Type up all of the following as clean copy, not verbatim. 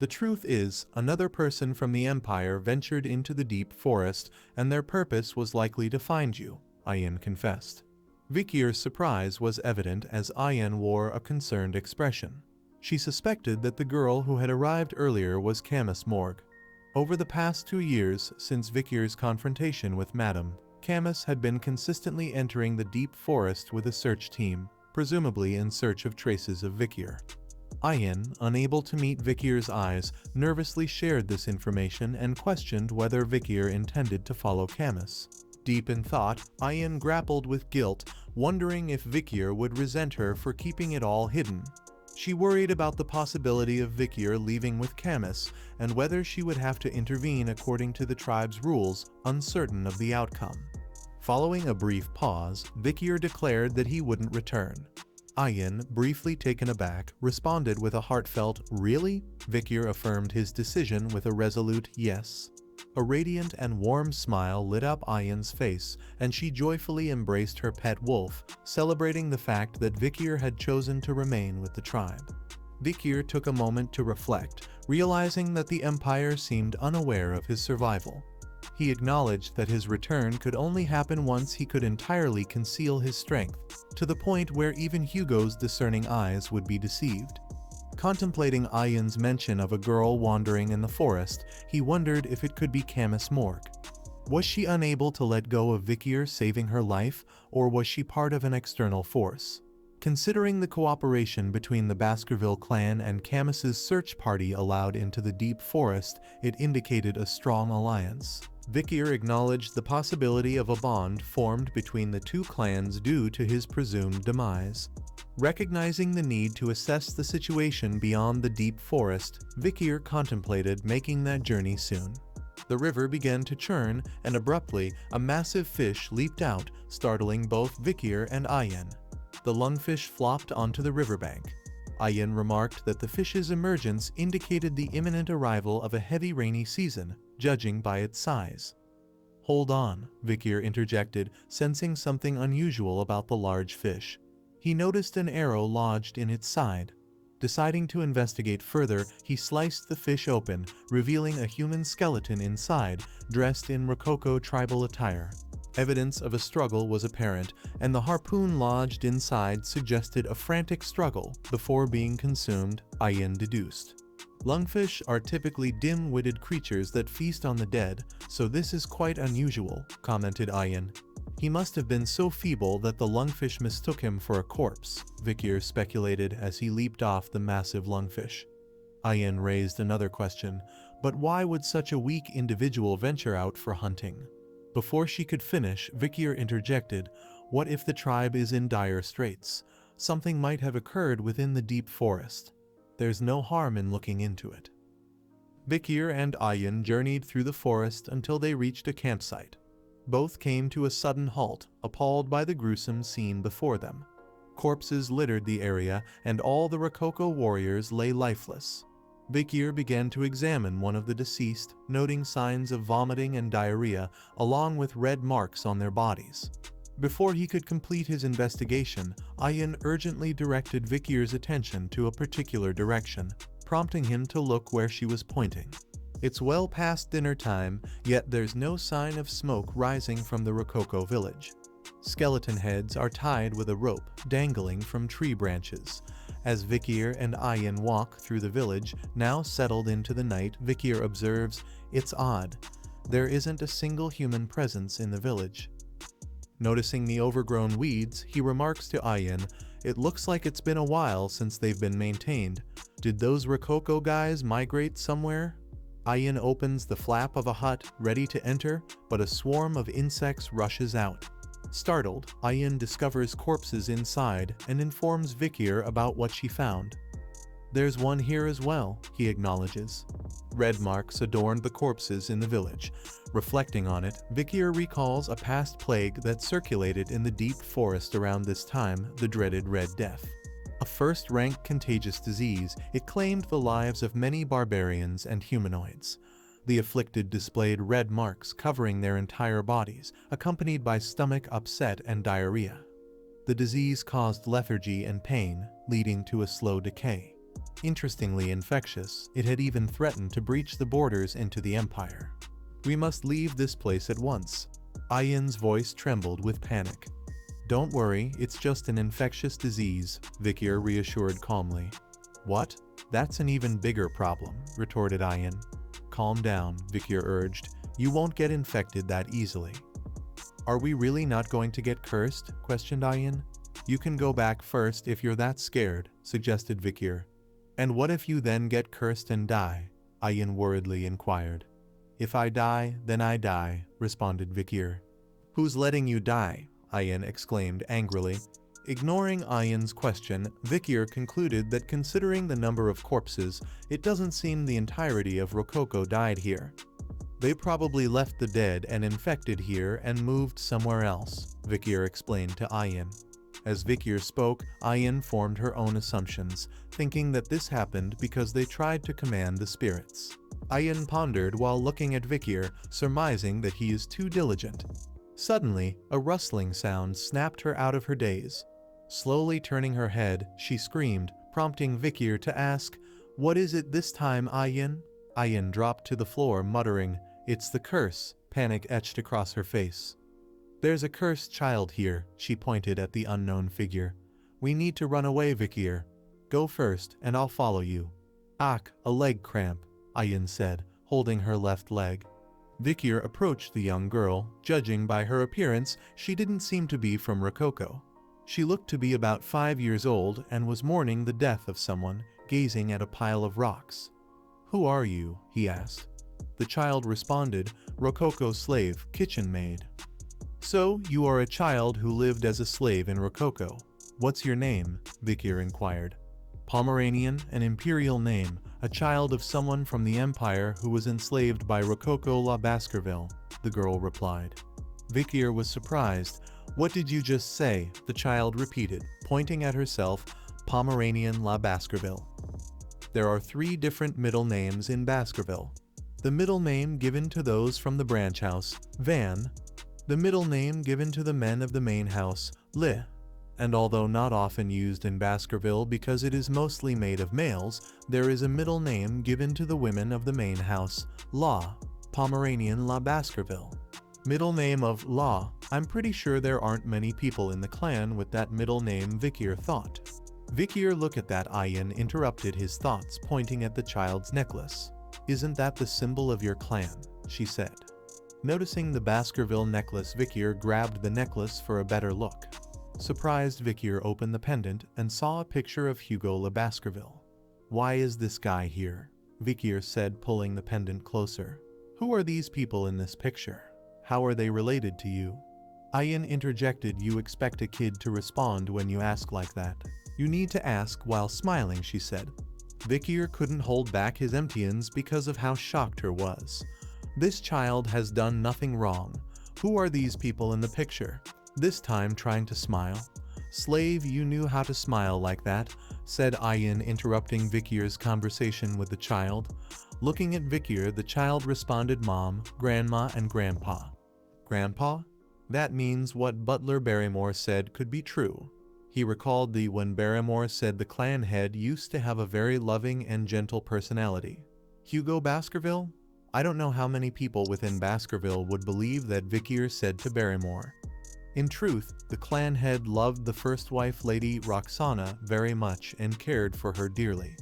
The truth is, another person from the Empire ventured into the deep forest, and their purpose was likely to find you, Ayin confessed. Vikir's surprise was evident as Ayin wore a concerned expression. She suspected that the girl who had arrived earlier was Camus Morg. Over the past 2 years since Vikir's confrontation with Madame, Camus had been consistently entering the deep forest with a search team, presumably in search of traces of Vikir. Ayin, unable to meet Vikir's eyes, nervously shared this information and questioned whether Vikir intended to follow Camus. Deep in thought, Ayin grappled with guilt, wondering if Vikir would resent her for keeping it all hidden. She worried about the possibility of Vikir leaving with Camus and whether she would have to intervene according to the tribe's rules, uncertain of the outcome. Following a brief pause, Vikir declared that he wouldn't return. Ayin, briefly taken aback, responded with a heartfelt, "Really?" Vikir affirmed his decision with a resolute yes. A radiant and warm smile lit up Ayin's face, and she joyfully embraced her pet wolf, celebrating the fact that Vikir had chosen to remain with the tribe. Vikir took a moment to reflect, realizing that the Empire seemed unaware of his survival. He acknowledged that his return could only happen once he could entirely conceal his strength, to the point where even Hugo's discerning eyes would be deceived. Contemplating Ayin's mention of a girl wandering in the forest, he wondered if it could be Camus Morg. Was she unable to let go of Vikir saving her life, or was she part of an external force? Considering the cooperation between the Baskerville clan and Camus's search party allowed into the deep forest, it indicated a strong alliance. Vikir acknowledged the possibility of a bond formed between the two clans due to his presumed demise. Recognizing the need to assess the situation beyond the deep forest, Vikir contemplated making that journey soon. The river began to churn, and abruptly, a massive fish leaped out, startling both Vikir and Ayin. The lungfish flopped onto the riverbank. Ayin remarked that the fish's emergence indicated the imminent arrival of a heavy rainy season, judging by its size. "Hold on," Vikir interjected, sensing something unusual about the large fish. He noticed an arrow lodged in its side. Deciding to investigate further, he sliced the fish open, revealing a human skeleton inside, dressed in Rococo tribal attire. Evidence of a struggle was apparent, and the harpoon lodged inside suggested a frantic struggle before being consumed, Ayin deduced. Lungfish are typically dim-witted creatures that feast on the dead, so this is quite unusual, commented Ayin. He must have been so feeble that the lungfish mistook him for a corpse, Vikir speculated as he leaped off the massive lungfish. Ayin raised another question, but why would such a weak individual venture out for hunting? Before she could finish, Vikir interjected, "What if the tribe is in dire straits? Something might have occurred within the deep forest. There's no harm in looking into it." Vikir and Ayin journeyed through the forest until they reached a campsite. Both came to a sudden halt, appalled by the gruesome scene before them. Corpses littered the area, and all the Rococo warriors lay lifeless. Vikir began to examine one of the deceased, noting signs of vomiting and diarrhea, along with red marks on their bodies. Before he could complete his investigation, Ayin urgently directed Vikir's attention to a particular direction, prompting him to look where she was pointing. It's well past dinner time, yet there's no sign of smoke rising from the Rococo village. Skeleton heads are tied with a rope, dangling from tree branches. As Vikir and Ayin walk through the village, now settled into the night, Vikir observes, "It's odd. There isn't a single human presence in the village." Noticing the overgrown weeds, he remarks to Ayin, "It looks like it's been a while since they've been maintained. Did those Rococo guys migrate somewhere?" Ayin opens the flap of a hut, ready to enter, but a swarm of insects rushes out. Startled, Ayin discovers corpses inside and informs Vikir about what she found. "There's one here as well," he acknowledges. Red marks adorned the corpses in the village. Reflecting on it, Vikir recalls a past plague that circulated in the deep forest around this time, the dreaded Red Death. A first-rank contagious disease, it claimed the lives of many barbarians and humanoids. The afflicted displayed red marks covering their entire bodies, accompanied by stomach upset and diarrhea. The disease caused lethargy and pain, leading to a slow decay. Interestingly infectious, it had even threatened to breach the borders into the Empire. We must leave this place at once. Ayan's voice trembled with panic. Don't worry, it's just an infectious disease, Vikir reassured calmly. What? That's an even bigger problem, retorted Ayan. Calm down, Vikir urged. You won't get infected that easily. Are we really not going to get cursed? Questioned Ayan. You can go back first if you're that scared, suggested Vikir. And what if you then get cursed and die? Ayan worriedly inquired. If I die, then I die, responded Vikir. Who's letting you die? Ayan exclaimed angrily. Ignoring Ayan's question, Vikir concluded that considering the number of corpses, it doesn't seem the entirety of Rococo died here. They probably left the dead and infected here and moved somewhere else, Vikir explained to Ayan. As Vikir spoke, Ayan formed her own assumptions, thinking that this happened because they tried to command the spirits. Ayan pondered while looking at Vikir, surmising that he is too diligent. Suddenly, a rustling sound snapped her out of her daze. Slowly turning her head, she screamed, prompting Vikir to ask, "What is it this time, Ayan?" Ayan dropped to the floor, muttering, "It's the curse," panic etched across her face. "There's a cursed child here," she pointed at the unknown figure. "We need to run away, Vikir. Go first, and I'll follow you." "Ak, a leg cramp," Ayan said, holding her left leg. Vikir approached the young girl. Judging by her appearance, she didn't seem to be from Rococo. She looked to be about 5 years old and was mourning the death of someone, gazing at a pile of rocks. "Who are you?" he asked. The child responded, "Rococo slave, kitchen maid." "So, you are a child who lived as a slave in Rococo. What's your name?" Vikir inquired. "Pomeranian, an imperial name, a child of someone from the Empire who was enslaved by Rococo la Baskerville," the girl replied. Vikir was surprised. "What did you just say?" the child repeated, pointing at herself, "Pomeranian la Baskerville." There are 3 different middle names in Baskerville. The middle name given to those from the branch house, Van. The middle name given to the men of the main house, Le. And although not often used in Baskerville because it is mostly made of males, there is a middle name given to the women of the main house, La, Pomeranian la Baskerville. Middle name of La. I'm pretty sure there aren't many people in the clan with that middle name, Vikir thought. Vikir, look at that, Ayan interrupted his thoughts, pointing at the child's necklace. "Isn't that the symbol of your clan?" she said. Noticing the Baskerville necklace, Vikir grabbed the necklace for a better look. Surprised, Vikir opened the pendant and saw a picture of Hugo Le Baskerville. "Why is this guy here?" Vikir said, pulling the pendant closer. "Who are these people in this picture? How are they related to you?" Ayan interjected. "You expect a kid to respond when you ask like that. You need to ask while smiling," she said. Vikir couldn't hold back his emptyings because of how shocked her was. This child has done nothing wrong. Who are these people in the picture? This time trying to smile. "Slave, you knew how to smile like that," said Ayan, interrupting Vikir's conversation with the child. Looking at Vikir, the child responded, "Mom, Grandma, and Grandpa." "Grandpa?" That means what Butler Barrymore said could be true. He recalled when Barrymore said the clan head used to have a very loving and gentle personality. Hugo Baskerville? I don't know how many people within Baskerville would believe that Vikir said to Barrymore. In truth, the clan head loved the first wife, Lady Roxana, very much and cared for her dearly.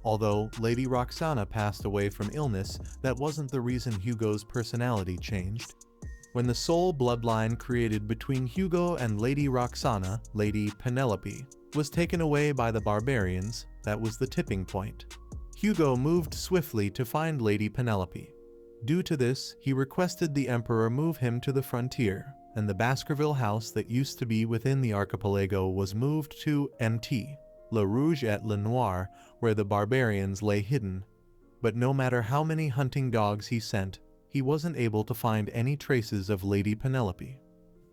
Although Lady Roxana passed away from illness, that wasn't the reason Hugo's personality changed. When the soul bloodline created between Hugo and Lady Roxana, Lady Penelope, was taken away by the barbarians, that was the tipping point. Hugo moved swiftly to find Lady Penelope. Due to this, he requested the Emperor move him to the frontier, and the Baskerville house that used to be within the archipelago was moved to Mt. Le Rouge et Le Noir, where the barbarians lay hidden. But no matter how many hunting dogs he sent, he wasn't able to find any traces of Lady Penelope.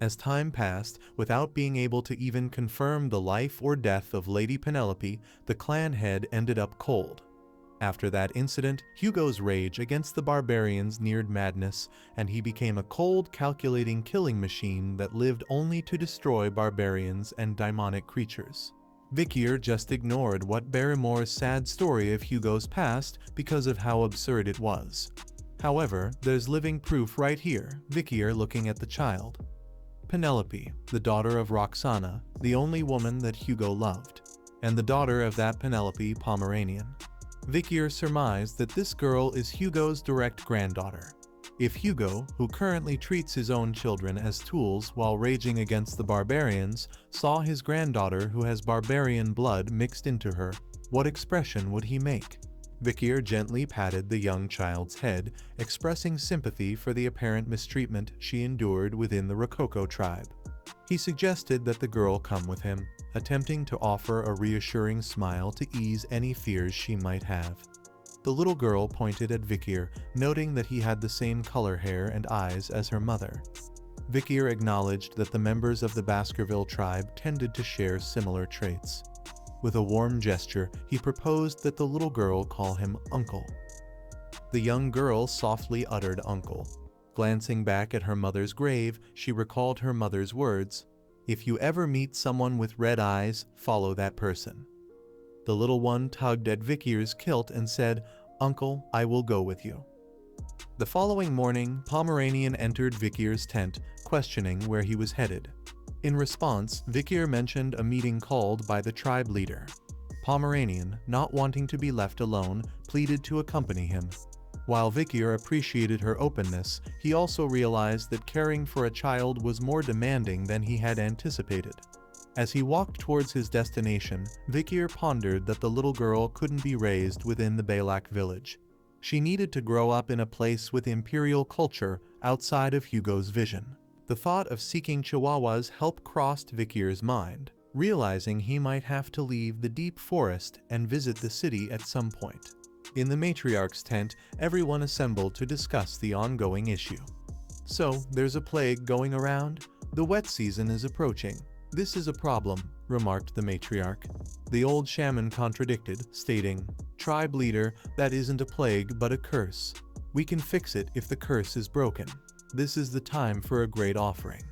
As time passed, without being able to even confirm the life or death of Lady Penelope, the clan head ended up cold. After that incident, Hugo's rage against the barbarians neared madness, and he became a cold, calculating killing machine that lived only to destroy barbarians and demonic creatures. Vikir just ignored what Barrymore's sad story of Hugo's past because of how absurd it was. However, there's living proof right here, Vikir looking at the child. Penelope, the daughter of Roxana, the only woman that Hugo loved, and the daughter of that Penelope Pomeranian. Vikir surmised that this girl is Hugo's direct granddaughter. If Hugo, who currently treats his own children as tools while raging against the barbarians, saw his granddaughter who has barbarian blood mixed into her, what expression would he make? Vikir gently patted the young child's head, expressing sympathy for the apparent mistreatment she endured within the Rococo tribe. He suggested that the girl come with him, attempting to offer a reassuring smile to ease any fears she might have. The little girl pointed at Vikir, noting that he had the same color hair and eyes as her mother. Vikir acknowledged that the members of the Baskerville tribe tended to share similar traits. With a warm gesture, he proposed that the little girl call him Uncle. The young girl softly uttered Uncle. Glancing back at her mother's grave, she recalled her mother's words, "If you ever meet someone with red eyes, follow that person." The little one tugged at Vikir's kilt and said, "Uncle, I will go with you." The following morning, Pomeranian entered Vikir's tent, questioning where he was headed. In response, Vikir mentioned a meeting called by the tribe leader. Pomeranian, not wanting to be left alone, pleaded to accompany him. While Vikir appreciated her openness, he also realized that caring for a child was more demanding than he had anticipated. As he walked towards his destination, Vikir pondered that the little girl couldn't be raised within the Balak village. She needed to grow up in a place with imperial culture outside of Hugo's vision. The thought of seeking Chihuahua's help crossed Vikir's mind, realizing he might have to leave the deep forest and visit the city at some point. In the matriarch's tent, everyone assembled to discuss the ongoing issue. "So, there's a plague going around? The wet season is approaching. This is a problem," remarked the matriarch. The old shaman contradicted, stating, "Tribe leader, that isn't a plague but a curse. We can fix it if the curse is broken. This is the time for a great offering."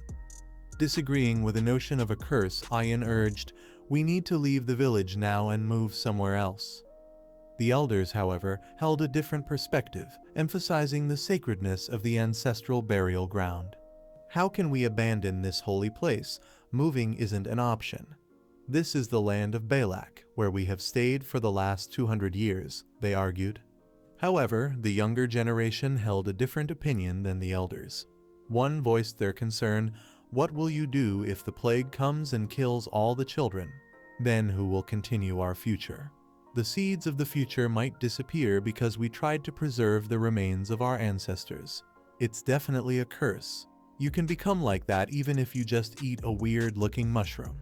Disagreeing with the notion of a curse, Ayan urged, "We need to leave the village now and move somewhere else." The elders, however, held a different perspective, emphasizing the sacredness of the ancestral burial ground. "How can we abandon this holy place? Moving isn't an option. This is the land of Balak, where we have stayed for the last 200 years, they argued. However, the younger generation held a different opinion than the elders. One voiced their concern, "What will you do if the plague comes and kills all the children? Then who will continue our future? The seeds of the future might disappear because we tried to preserve the remains of our ancestors. It's definitely a curse. You can become like that even if you just eat a weird-looking mushroom.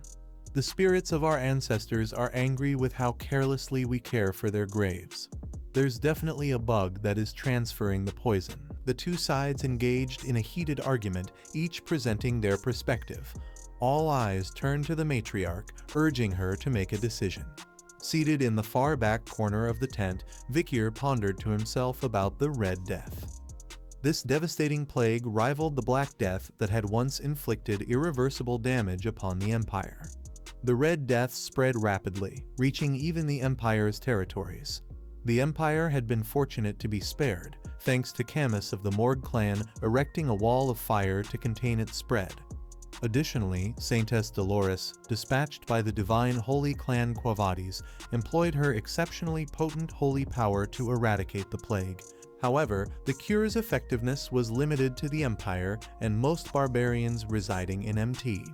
The spirits of our ancestors are angry with how carelessly we care for their graves. There's definitely a bug that is transferring the poison." The two sides engaged in a heated argument, each presenting their perspective. All eyes turned to the matriarch, urging her to make a decision. Seated in the far back corner of the tent, Vikir pondered to himself about the Red Death. This devastating plague rivaled the Black Death that had once inflicted irreversible damage upon the Empire. The Red Death spread rapidly, reaching even the Empire's territories. The Empire had been fortunate to be spared, thanks to Camus of the Morg clan erecting a wall of fire to contain its spread. Additionally, Saintess Dolores, dispatched by the divine holy clan Quo Vadis, employed her exceptionally potent holy power to eradicate the plague. However, the cure's effectiveness was limited to the Empire and most barbarians residing in MT.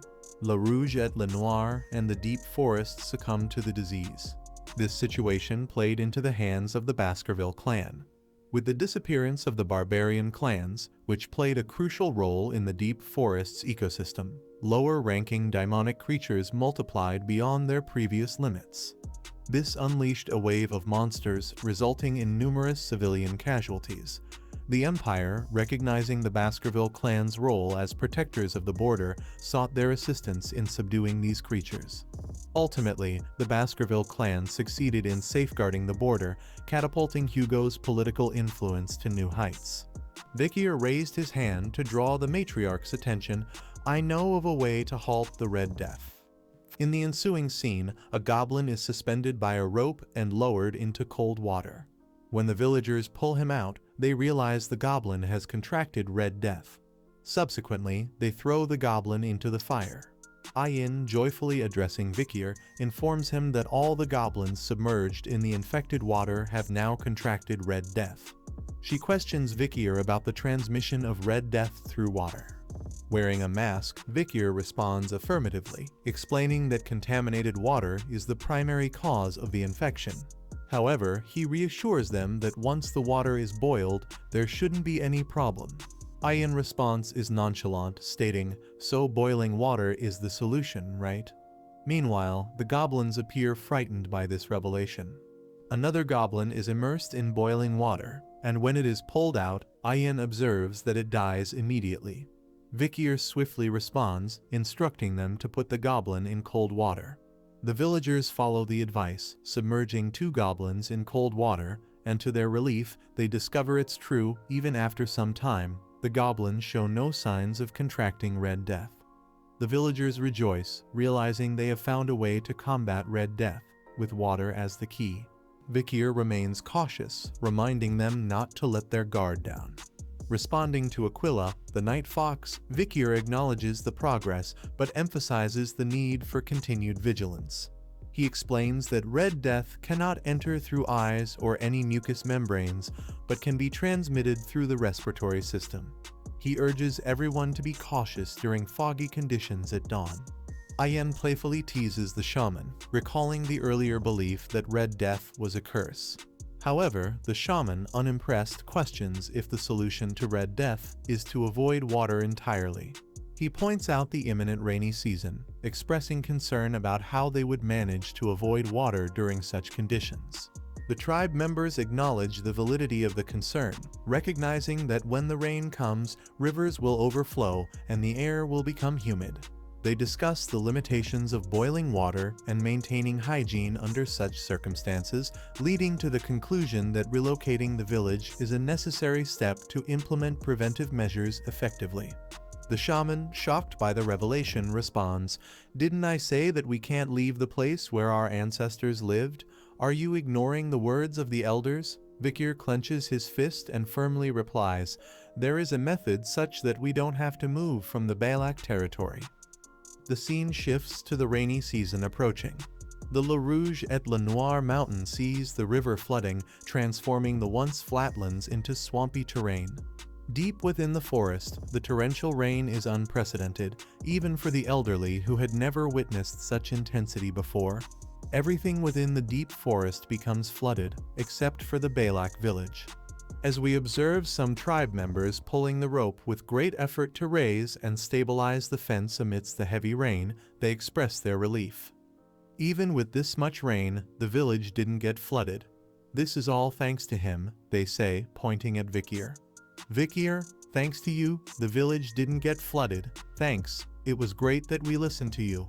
La Rouge et Le Noir and the Deep Forest succumbed to the disease. This situation played into the hands of the Baskerville clan. With the disappearance of the barbarian clans, which played a crucial role in the Deep Forest's ecosystem, lower-ranking daimonic creatures multiplied beyond their previous limits. This unleashed a wave of monsters, resulting in numerous civilian casualties. The Empire, recognizing the Baskerville clan's role as protectors of the border, sought their assistance in subduing these creatures. Ultimately, the Baskerville clan succeeded in safeguarding the border, catapulting Hugo's political influence to new heights. Vikir raised his hand to draw the matriarch's attention. "I know of a way to halt the Red Death." In the ensuing scene, a goblin is suspended by a rope and lowered into cold water. When the villagers pull him out, they realize the goblin has contracted Red Death. Subsequently, they throw the goblin into the fire. Ayin, joyfully addressing Vikir, informs him that all the goblins submerged in the infected water have now contracted Red Death. She questions Vikir about the transmission of Red Death through water. Wearing a mask, Vikir responds affirmatively, explaining that contaminated water is the primary cause of the infection. However, he reassures them that once the water is boiled, there shouldn't be any problem. Ayin's response is nonchalant, stating, "So boiling water is the solution, right?" Meanwhile, the goblins appear frightened by this revelation. Another goblin is immersed in boiling water, and when it is pulled out, Ayin observes that it dies immediately. Vikir swiftly responds, instructing them to put the goblin in cold water. The villagers follow the advice, submerging 2 goblins in cold water, and to their relief, they discover it's true. Even after some time, the goblins show no signs of contracting Red Death. The villagers rejoice, realizing they have found a way to combat Red Death, with water as the key. Vikir remains cautious, reminding them not to let their guard down. Responding to Aquila, the Night Fox, Vikir acknowledges the progress but emphasizes the need for continued vigilance. He explains that Red Death cannot enter through eyes or any mucous membranes, but can be transmitted through the respiratory system. He urges everyone to be cautious during foggy conditions at dawn. Ayin playfully teases the shaman, recalling the earlier belief that Red Death was a curse. However, the shaman, unimpressed, questions if the solution to Red Death is to avoid water entirely. He points out the imminent rainy season, expressing concern about how they would manage to avoid water during such conditions. The tribe members acknowledge the validity of the concern, recognizing that when the rain comes, rivers will overflow and the air will become humid. They discuss the limitations of boiling water and maintaining hygiene under such circumstances, leading to the conclusion that relocating the village is a necessary step to implement preventive measures effectively. The shaman, shocked by the revelation, responds, "Didn't I say that we can't leave the place where our ancestors lived? Are you ignoring the words of the elders?" Vikir clenches his fist and firmly replies, "There is a method such that we don't have to move from the Balak territory." The scene shifts to the rainy season approaching. The Le Rouge et Le Noir mountain sees the river flooding, transforming the once flatlands into swampy terrain. Deep within the forest, the torrential rain is unprecedented, even for the elderly who had never witnessed such intensity before. Everything within the deep forest becomes flooded, except for the Balak village. As we observe some tribe members pulling the rope with great effort to raise and stabilize the fence amidst the heavy rain, they express their relief. Even with this much rain, the village didn't get flooded. "This is all thanks to him," they say, pointing at Vikir. "Vikir, thanks to you, the village didn't get flooded. Thanks, it was great that we listened to you."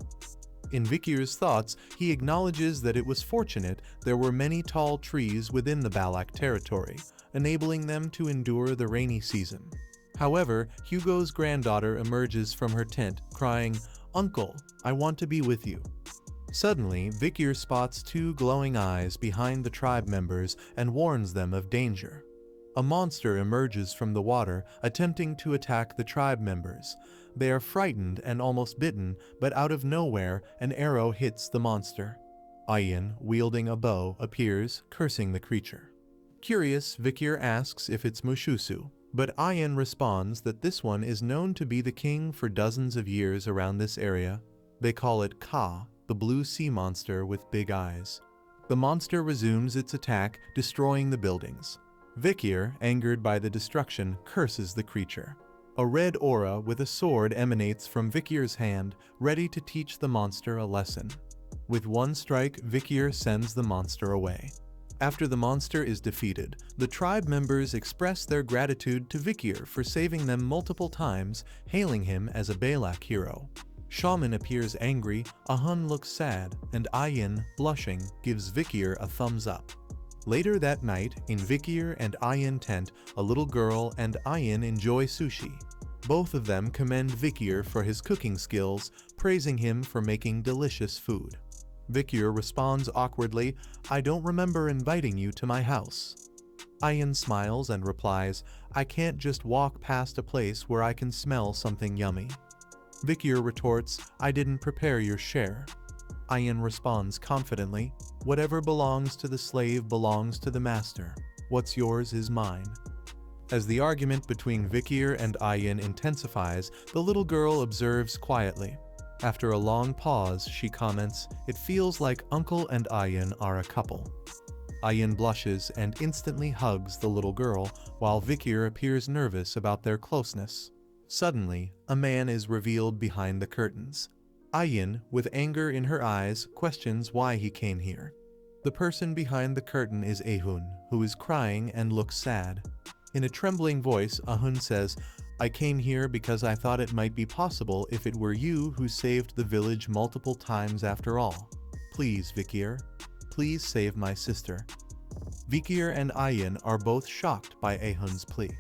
In Vikir's thoughts, he acknowledges that it was fortunate there were many tall trees within the Balak territory, enabling them to endure the rainy season. However, Hugo's granddaughter emerges from her tent, crying, "Uncle, I want to be with you." Suddenly, Vikir spots 2 glowing eyes behind the tribe members and warns them of danger. A monster emerges from the water, attempting to attack the tribe members. They are frightened and almost bitten, but out of nowhere, an arrow hits the monster. Ayin, wielding a bow, appears, cursing the creature. Curious, Vikir asks if it's Mushusu, but Ayin responds that this one is known to be the king for dozens of years around this area. They call it Ka, the blue sea monster with big eyes. The monster resumes its attack, destroying the buildings. Vikir, angered by the destruction, curses the creature. A red aura with a sword emanates from Vikir's hand, ready to teach the monster a lesson. With one strike, Vikir sends the monster away. After the monster is defeated, the tribe members express their gratitude to Vikir for saving them multiple times, hailing him as a Balak hero. Shaman appears angry, Ahun looks sad, and Ayin, blushing, gives Vikir a thumbs up. Later that night, in Vikir and Ayin tent, a little girl and Ayin enjoy sushi. Both of them commend Vikir for his cooking skills, praising him for making delicious food. Vikir responds awkwardly, "I don't remember inviting you to my house." Ayan smiles and replies, "I can't just walk past a place where I can smell something yummy." Vikir retorts, "I didn't prepare your share." Ayan responds confidently, "Whatever belongs to the slave belongs to the master. What's yours is mine." As the argument between Vikir and Ayan intensifies, the little girl observes quietly. After a long pause, she comments, "It feels like Uncle and Ayan are a couple." Ayan blushes and instantly hugs the little girl, while Vikir appears nervous about their closeness. Suddenly, a man is revealed behind the curtains. Ayan, with anger in her eyes, questions why he came here. The person behind the curtain is Ahun, who is crying and looks sad. In a trembling voice, Ahun says, "I came here because I thought it might be possible if it were you who saved the village multiple times after all. Please, Vikir. Please save my sister." Vikir and Ayan are both shocked by Ahun's plea.